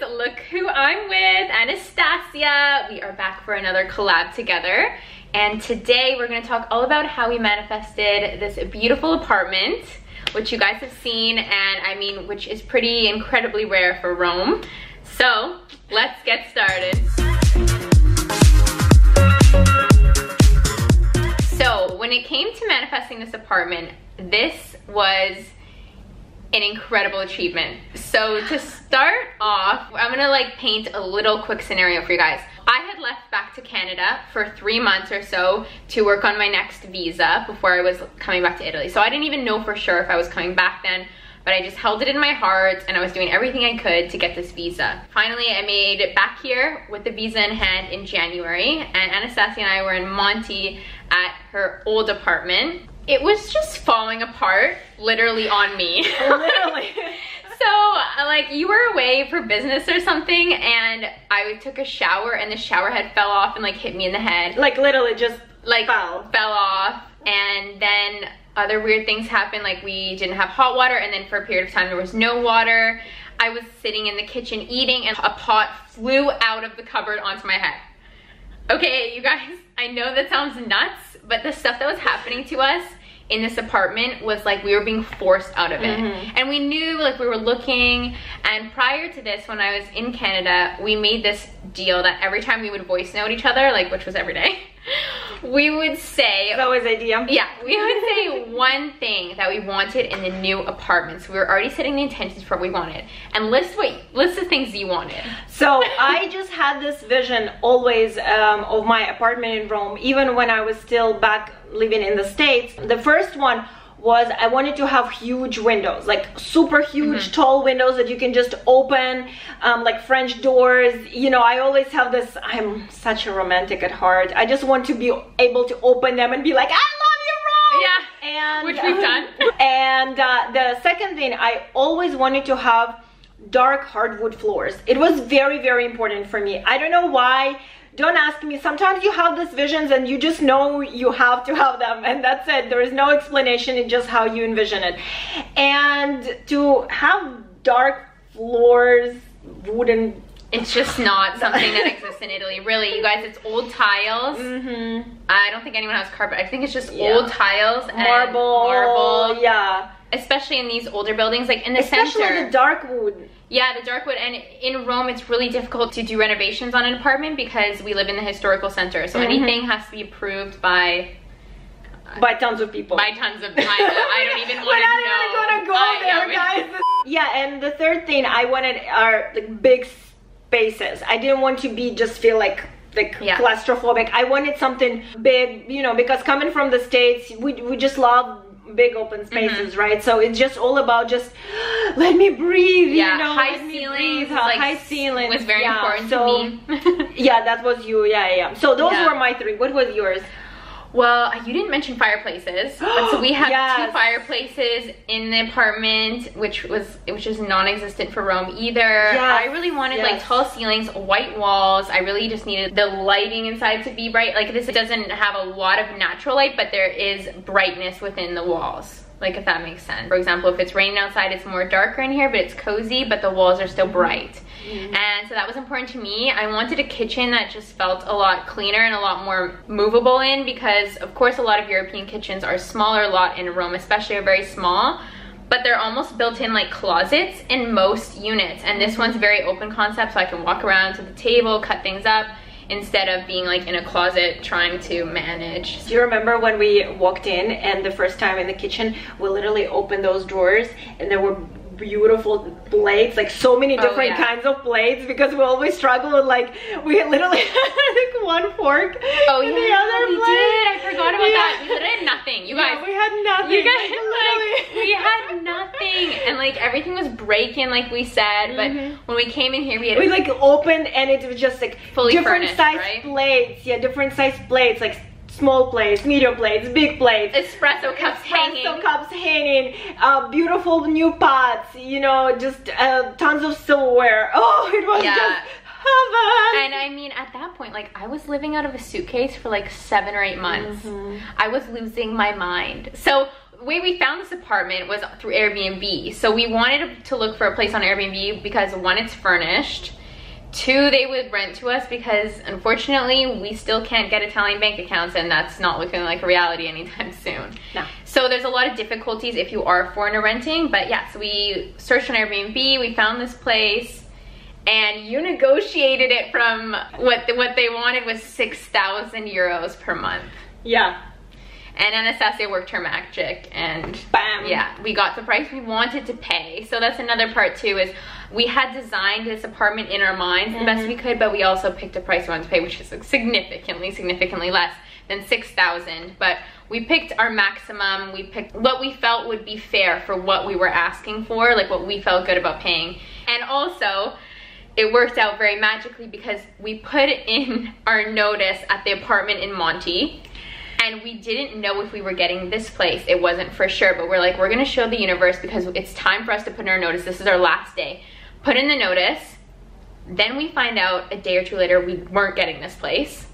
Look who I'm with, Anastasia. We are back for another collab together. And today we're gonna talk all about how we manifested this beautiful apartment, which you guys have seen, and I mean, which is pretty incredibly rare for Rome. So let's get started. So when it came to manifesting this apartment, this was an incredible achievement. So to start off, I'm gonna like paint a little quick scenario for you guys. I had left back to Canada for 3 months or so to work on my next visa before I was coming back to Italy. So I didn't even know for sure if I was coming back then, but I just held it in my heart and I was doing everything I could to get this visa. Finally, I made it back here with the visa in hand in January, and Anastasia and I were in Monty at her old apartment. It was just falling apart, literally on me. Literally. So, like, you were away for business or something, and I took a shower, and the shower head fell off and, like, hit me in the head. Like, literally just, like, fell off. And then other weird things happened, like, we didn't have hot water, and then for a period of time, there was no water. I was sitting in the kitchen eating, and a pot flew out of the cupboard onto my head. Okay, you guys, I know that sounds nuts, but the stuff that was happening to us in this apartment was like we were being forced out of it. And we knew, like, we were looking, and prior to this, when I was in Canada, we made this deal that every time we would voice note each other, like, which was every day, we would say, that was idea. Yeah, we would say one thing that we wanted in the new apartment. So we were already setting the intentions for what we wanted, and list the things you wanted. So I just had this vision always of my apartment in Rome, even when I was still back living in the States. The first one was I wanted to have huge windows, like super huge tall windows that you can just open, like French doors. You know, I always have this, I'm such a romantic at heart. I just want to be able to open them and be like, I love you, Rome! Yeah, and which we've done. And the second thing, I always wanted to have dark hardwood floors. It was very, very important for me. I don't know why. Don't ask me. Sometimes you have these visions and you just know you have to have them, and that's it. There is no explanation. It's just how you envision it. And to have dark floors, wooden, it's just not something that exists in Italy. Really, you guys, it's old tiles. I don't think anyone has carpet. I think it's just old tiles and marble. Yeah. Especially in these older buildings, like in the Especially center. the dark wood. Yeah, the dark wood. And in Rome, it's really difficult to do renovations on an apartment because we live in the historical center. So anything has to be approved by tons of people. By tons of people. I don't even want to know. We're not even gonna go there, guys. Yeah, and the third thing I wanted are like big spaces. I didn't want to be just feel like claustrophobic. I wanted something big, you know, because coming from the States, we just love big open spaces, right? So it's just all about just let me breathe, you know, high ceilings, like, high ceilings was very important to me. Yeah, that was you. Yeah. So those were my three. What was yours? Well, you didn't mention fireplaces, but so we have 2 fireplaces in the apartment, which is non-existent for Rome either. I really wanted like tall ceilings, white walls. I really just needed the lighting inside to be bright. Like, this doesn't have a lot of natural light, but there is brightness within the walls. Like, if that makes sense. For example, if it's raining outside, it's more darker in here, but it's cozy, but the walls are still bright. And so that was important to me. I wanted a kitchen that just felt a lot cleaner and a lot more movable in, because of course a lot of European kitchens are smaller. A lot in Rome especially are very small, but they're almost built in like closets in most units. And this one's very open concept, so I can walk around to the table, cut things up, instead of being like in a closet trying to manage. Do you remember when we walked in and the first time in the kitchen, we literally opened those drawers and there were beautiful plates, like so many different kinds of plates, because we always struggle with, like, we literally had like one fork and the other we plate. did. I forgot about that. We literally had nothing. You guys, we had nothing. You guys, like, we had nothing, and like everything was breaking, like we said. But when we came in here, we like opened and it was just like fully different furnished, size plates. Yeah, different size plates, like small plates, medium plates, big plates, espresso cups hanging, beautiful new pots, you know, just tons of silverware. Oh, it was just heaven. And I mean, at that point, like, I was living out of a suitcase for like 7 or 8 months. I was losing my mind. So the way we found this apartment was through Airbnb. So we wanted to look for a place on Airbnb because one, it's furnished. Two, they would rent to us because unfortunately we still can't get Italian bank accounts, and that's not looking like a reality anytime soon. No. So there's a lot of difficulties if you are foreigner renting, but yeah, so we searched on Airbnb, we found this place, and you negotiated it from what they wanted was 6,000 euros per month. Yeah. And Anastasia worked her magic, and bam, yeah, we got the price we wanted to pay. So that's another part too, is we had designed this apartment in our minds the best we could, but we also picked a price we wanted to pay, which is significantly less than 6,000. But we picked our maximum. We picked what we felt would be fair for what we were asking for, like what we felt good about paying. And also, it worked out very magically because we put in our notice at the apartment in Monti. And we didn't know if we were getting this place. It wasn't for sure, but we're like, we're gonna show the universe because it's time for us to put in our notice. This is our last day. Put in the notice. Then we find out a day or two later we weren't getting this place.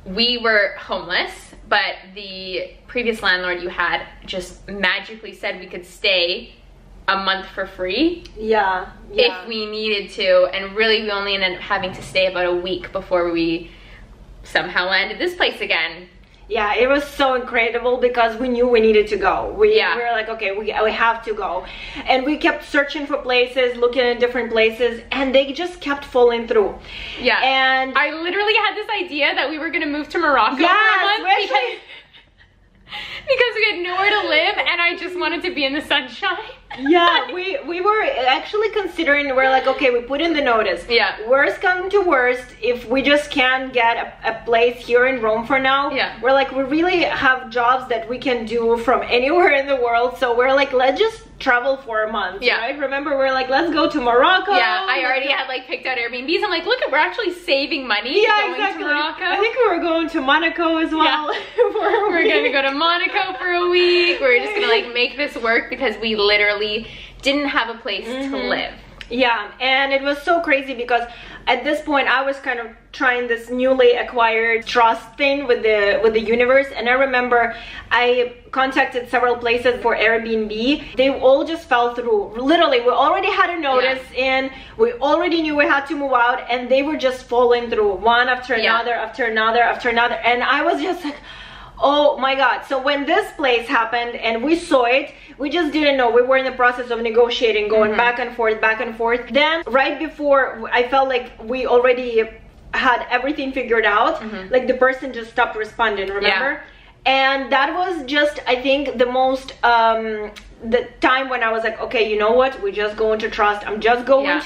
We were homeless, but the previous landlord you had just magically said we could stay a month for free. Yeah. If we needed to. And really we only ended up having to stay about a week before we somehow landed this place again. Yeah, it was so incredible because we knew we needed to go. We were like, okay, we have to go. And we kept searching for places, looking at different places, and they just kept falling through. Yeah. And I literally had this idea that we were going to move to Morocco for a month because we had nowhere to live and I just wanted to be in the sunshine. Yeah, we were actually considering, we're like, okay, we put in the notice. Yeah. Worst come to worst, if we just can't get a place here in Rome for now, we're like, we really have jobs that we can do from anywhere in the world. So we're like, let's just travel for a month, right? Remember, we're like, let's go to Morocco. Yeah, I already had like picked out Airbnbs. I'm like, look, we're actually saving money going to Morocco. I think we were going to Monaco as well. We're gonna go to Monaco for a week. We're just gonna like make this work because we literally didn't have a place to live. Yeah, and it was so crazy because at this point I was kind of trying this newly acquired trust thing with the universe, and I remember I contacted several places for Airbnb. They all just fell through. Literally, we already had a notice in, we already knew we had to move out, and they were just falling through one after another, after another, after another, and I was just like, oh my god. So when this place happened and we saw it, we just didn't know. We were in the process of negotiating, going back and forth, back and forth. Then right before, I felt like we already had everything figured out, like the person just stopped responding, remember? And that was just, I think, the most the time when I was like, okay, you know what, we're just going to trust. I'm just going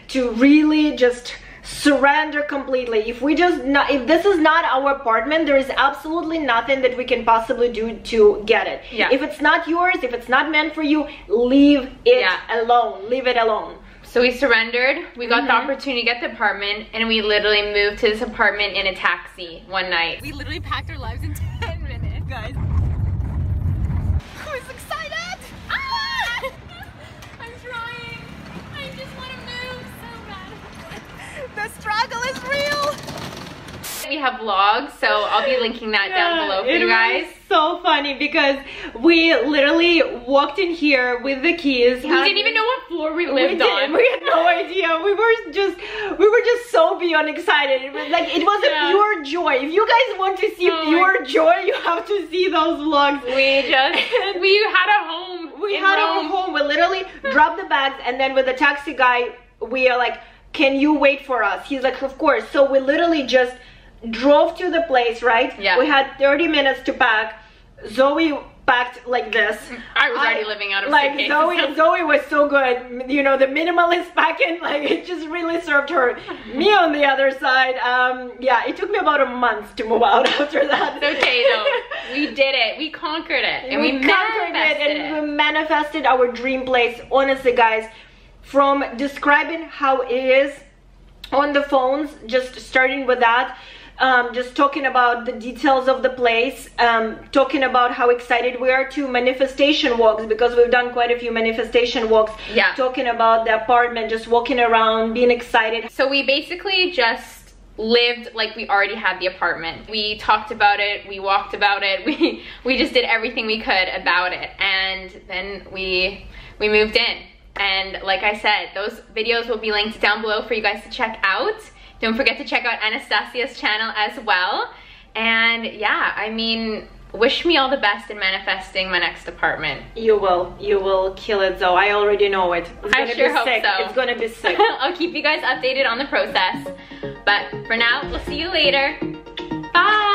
to really just surrender completely. If we just if this is not our apartment, there is absolutely nothing that we can possibly do to get it. If it's not yours, if it's not meant for you, leave it alone. Leave it alone. So we surrendered. We got the opportunity to get the apartment, and we literally moved to this apartment in a taxi one night. We literally packed our lives in 10 minutes, guys. Who's excited? Ah! I'm trying. I just want to move so bad. The struggle is real. We have vlogs, so I'll be linking that down below for you guys. So funny because we literally walked in here with the keys. We didn't even know what floor we lived on. We had no idea. We were just so beyond excited. It was like, it was a pure joy. If you guys want to see pure joy, you have to see those vlogs. We had a home. We had our home. We literally dropped the bags, and then with the taxi guy, we are like, can you wait for us? He's like, of course. So we literally just drove to the place, right? Yeah. We had 30 minutes to pack. Zoe packed like this. I was already living out of suitcases. Zoe was so good. You know, the minimalist packing, like it just really served her. Me on the other side, yeah, it took me about a month to move out after that. It's okay though. We did it. We conquered it. And we manifested it. We manifested our dream place. Honestly, guys, from describing how it is on the phones, just starting with that, just talking about the details of the place, talking about how excited we are to manifestation walks, because we've done quite a few manifestation walks, talking about the apartment, just walking around, being excited. So we basically just lived like we already had the apartment. We talked about it, we walked about it, we just did everything we could about it, and then we moved in. And like I said, those videos will be linked down below for you guys to check out. Don't forget to check out Anastasia's channel as well. And yeah, I mean, wish me all the best in manifesting my next apartment. You will kill it though. I already know it. I sure hope so. It's gonna be sick. I'll keep you guys updated on the process. But for now, we'll see you later. Bye.